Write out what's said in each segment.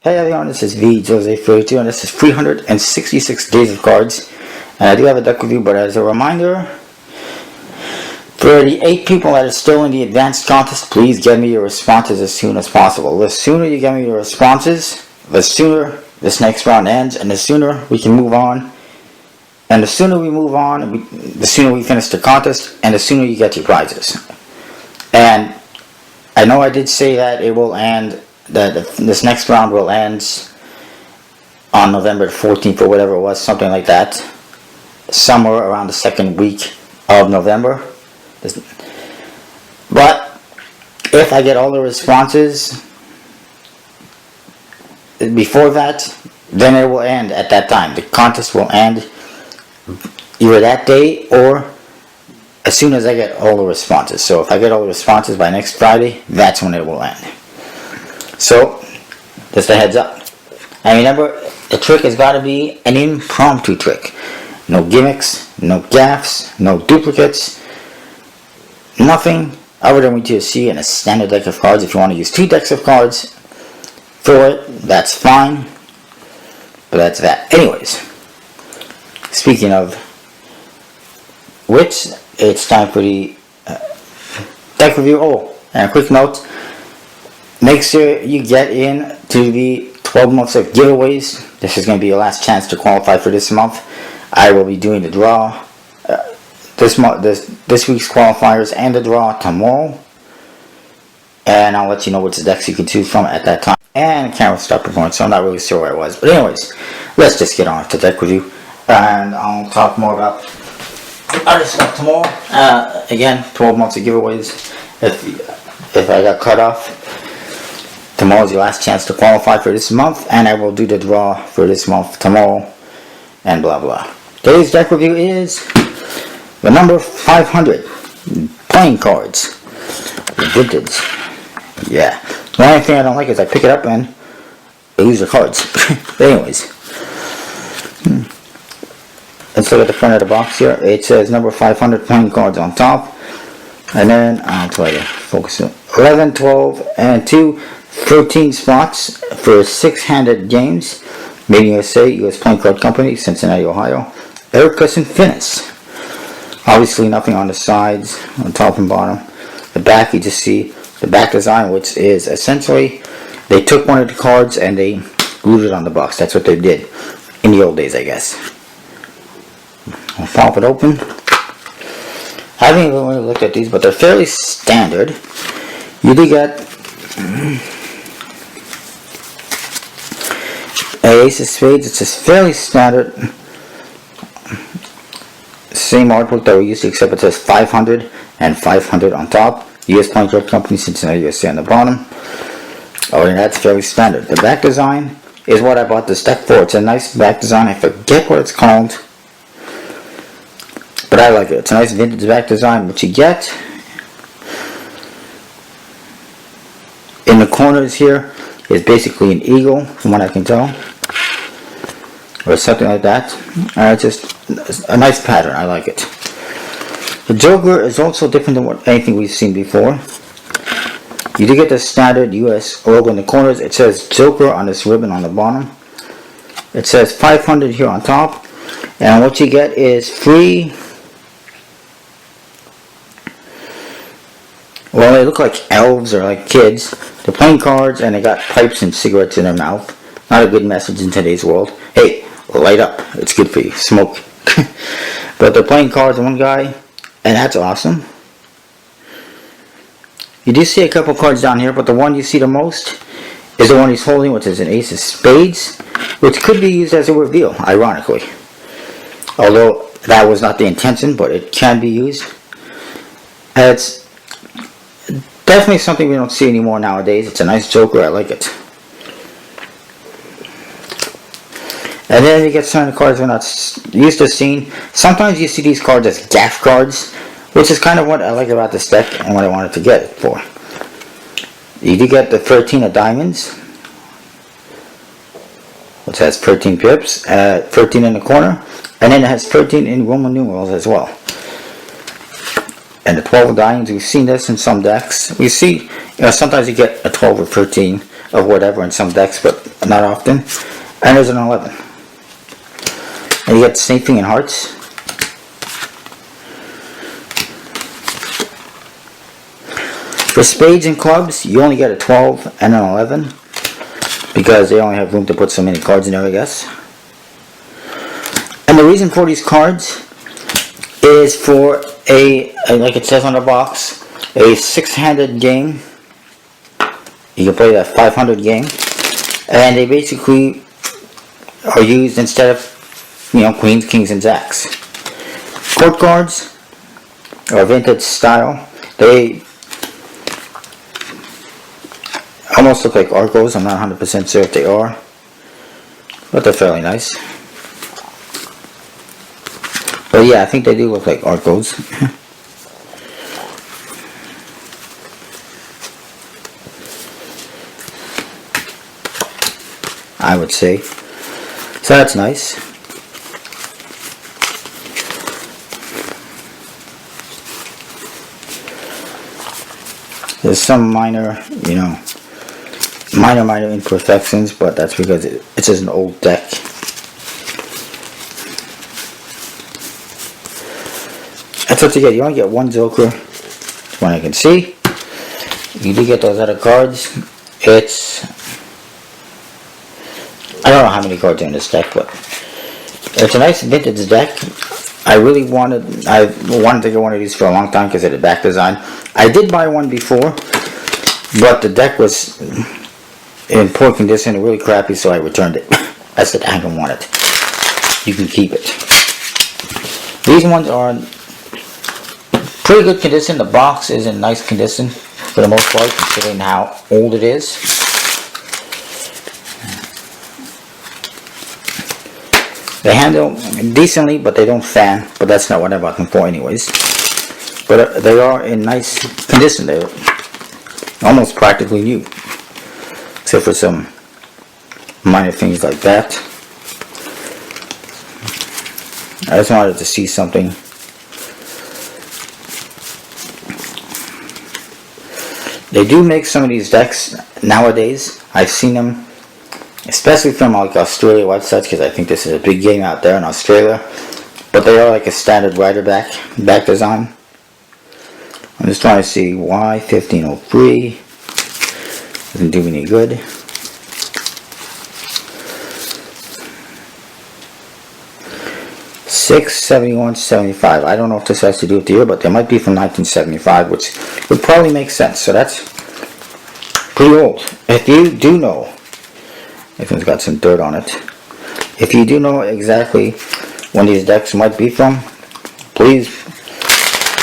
Hey everyone, this is VJose42 and this is 366 Days of Cards. And I do have a deck review, but as a reminder, for the 8 people that are still in the advanced contest, please get me your responses as soon as possible. The sooner you get me your responses, the sooner this next round ends, and the sooner we can move on. And the sooner we move on, the sooner we finish the contest, and the sooner you get your prizes. And I know I did say that it will end, that this next round will end on November 14th or whatever it was, something like that, somewhere around the second week of November. But if I get all the responses before that, then it will end at that time. The contest will end either that day or as soon as I get all the responses. So if I get all the responses by next Friday, that's when it will end. So, just a heads up. And remember, the trick has got to be an impromptu trick. No gimmicks, no gaffes, no duplicates, nothing other than what you see in a standard deck of cards. If you want to use 2 decks of cards for it, that's fine. But that's that. Anyways, speaking of which, it's time for the deck review. Oh, and a quick note. Make sure you get in to the 12 months of giveaways. This is going to be your last chance to qualify for this month. I will be doing the draw this week's qualifiers and the draw tomorrow. And I'll let you know which decks you can choose from at that time. And the camera stopped recording, so I'm not really sure where I was. But anyways, let's just get on with the deck review. And I'll talk more about other stuff tomorrow. Again, 12 months of giveaways. If I got cut off, tomorrow is your last chance to qualify for this month, and I will do the draw for this month tomorrow, and blah blah. Today's deck review is the number 500 playing cards, vintage. Yeah. The only thing I don't like is I pick it up and I lose the cards. But anyways, let's look at the front of the box here. It says number 500 playing cards on top, and then I'll try to focus it. 11, 12, and 2. 13 spots for 6-handed games. Made in USA, US Playing Card Company, Cincinnati, Ohio. Ericus and Finis. Obviously nothing on the sides, on top and bottom. The back, you just see the back design, which is essentially, they took one of the cards and they glued it on the box. That's what they did in the old days, I guess. I'll pop it open. I haven't even really looked at these, but they're fairly standard. You do get Ace of Spades. It's just fairly standard. Same artwork that we used to, except it says 500 and 500 on top. US Playing Card Company, Cincinnati, USA on the bottom. Other than that, it's fairly standard. The back design is what I bought this deck for. It's a nice back design. I forget what it's called, but I like it. It's a nice vintage back design. What you get in the corners here is basically an eagle, from what I can tell, or something like that. Just a nice pattern. I like it. The Joker is also different than anything we've seen before. You do get the standard US logo in the corners. It says Joker on this ribbon on the bottom. It says 500 here on top, and what you get is free. Well, they look like elves or like kids. They're playing cards and they got pipes and cigarettes in their mouth. Not a good message in today's world. Hey, light up. It's good for you. Smoke. But they're playing cards, one guy, and that's awesome. You do see a couple cards down here, but the one you see the most is the one he's holding, which is an Ace of Spades, which could be used as a reveal, ironically. Although that was not the intention, but it can be used. It's definitely something we don't see anymore nowadays. It's a nice Joker. I like it. And then you get some of the cards we're not used to seeing. Sometimes you see these cards as gaff cards, which is kind of what I like about this deck and what I wanted to get it for. You do get the 13 of diamonds, which has 13 pips, 13 in the corner, and then it has 13 in Roman numerals as well. And the 12 of diamonds, we've seen this in some decks. We see, sometimes you get a 12 or 13 of whatever in some decks, but not often. And there's an 11. And you get the same thing in hearts. For spades and clubs, you only get a 12 and an 11 because they only have room to put so many cards in there, I guess. And the reason for these cards is for like it says on the box, a 6-handed game. You can play that 500 game, and they basically are used instead of, you know, queens, kings, and jacks. Court cards are vintage style. They almost look like Arcos. I'm not 100% sure if they are, but they're fairly nice. But yeah, I think they do look like Arcos. I would say. So that's nice. There's some minor, you know, minor imperfections, but that's because it's just an old deck. That's what you get. You only get one Joker, from what I can see. You do get those other cards. I don't know how many cards are in this deck, but it's a nice vintage deck. I wanted to get one of these for a long time because of the back design. I did buy one before, but the deck was in poor condition, really crappy, so I returned it. I said, I don't want it. You can keep it. These ones are in pretty good condition. The box is in nice condition for the most part, considering how old it is. They handle decently, but they don't fan. But that's not what I bought them for anyways. But they are in nice condition. They're almost practically new. Except for some minor things like that. I just wanted to see something. They do make some of these decks nowadays. I've seen them, especially from like Australia websites, because I think this is a big game out there in Australia. But they are like a standard rider back design. I'm just trying to see why 1503 doesn't do me any good. $671.75. I don't know if this has to do with the year, but they might be from 1975, which would probably make sense. So that's pretty old. If you do know, if it's got some dirt on it, if you do know exactly when these decks might be from, please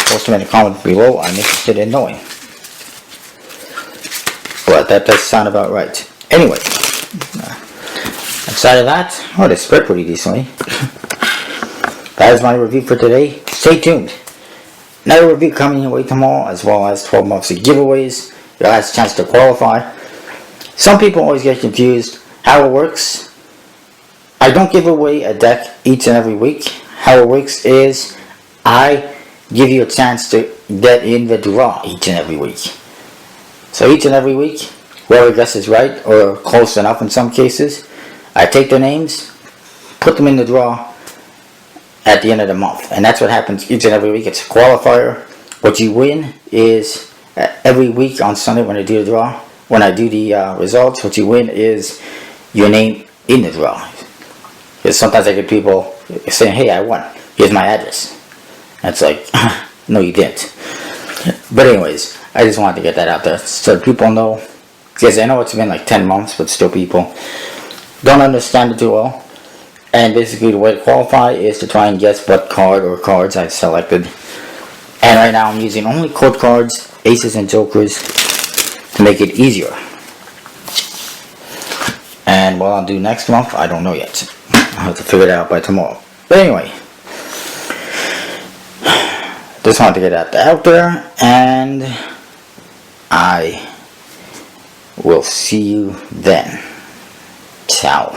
post them in the comments below. I'm interested in knowing. But that does sound about right. Anyway, outside of that, oh, they spread pretty decently. That is my review for today. Stay tuned. Another review coming your way tomorrow, as well as 12 months of giveaways. Your last chance to qualify. Some people always get confused how it works. I don't give away a deck each and every week. How it works is I give you a chance to get in the draw each and every week. So each and every week, whoever guesses right, or close enough in some cases, I take their names, put them in the draw at the end of the month. And that's what happens each and every week. It's a qualifier. What you win is every week on Sunday when I do the draw, when I do the results, what you win is your name in the draw. Because sometimes I get people saying, hey, I won. Here's my address. That's like, no, you didn't. But anyways, I just wanted to get that out there so people know. Because I know it's been like 10 months, but still people don't understand it too well. And basically the way to qualify is to try and guess what card or cards I've selected. And right now I'm using only court cards, aces and jokers to make it easier. And what I'll do next month, I don't know yet. I'll have to figure it out by tomorrow. But anyway, just wanted to get that out there, and I will see you then. Ciao.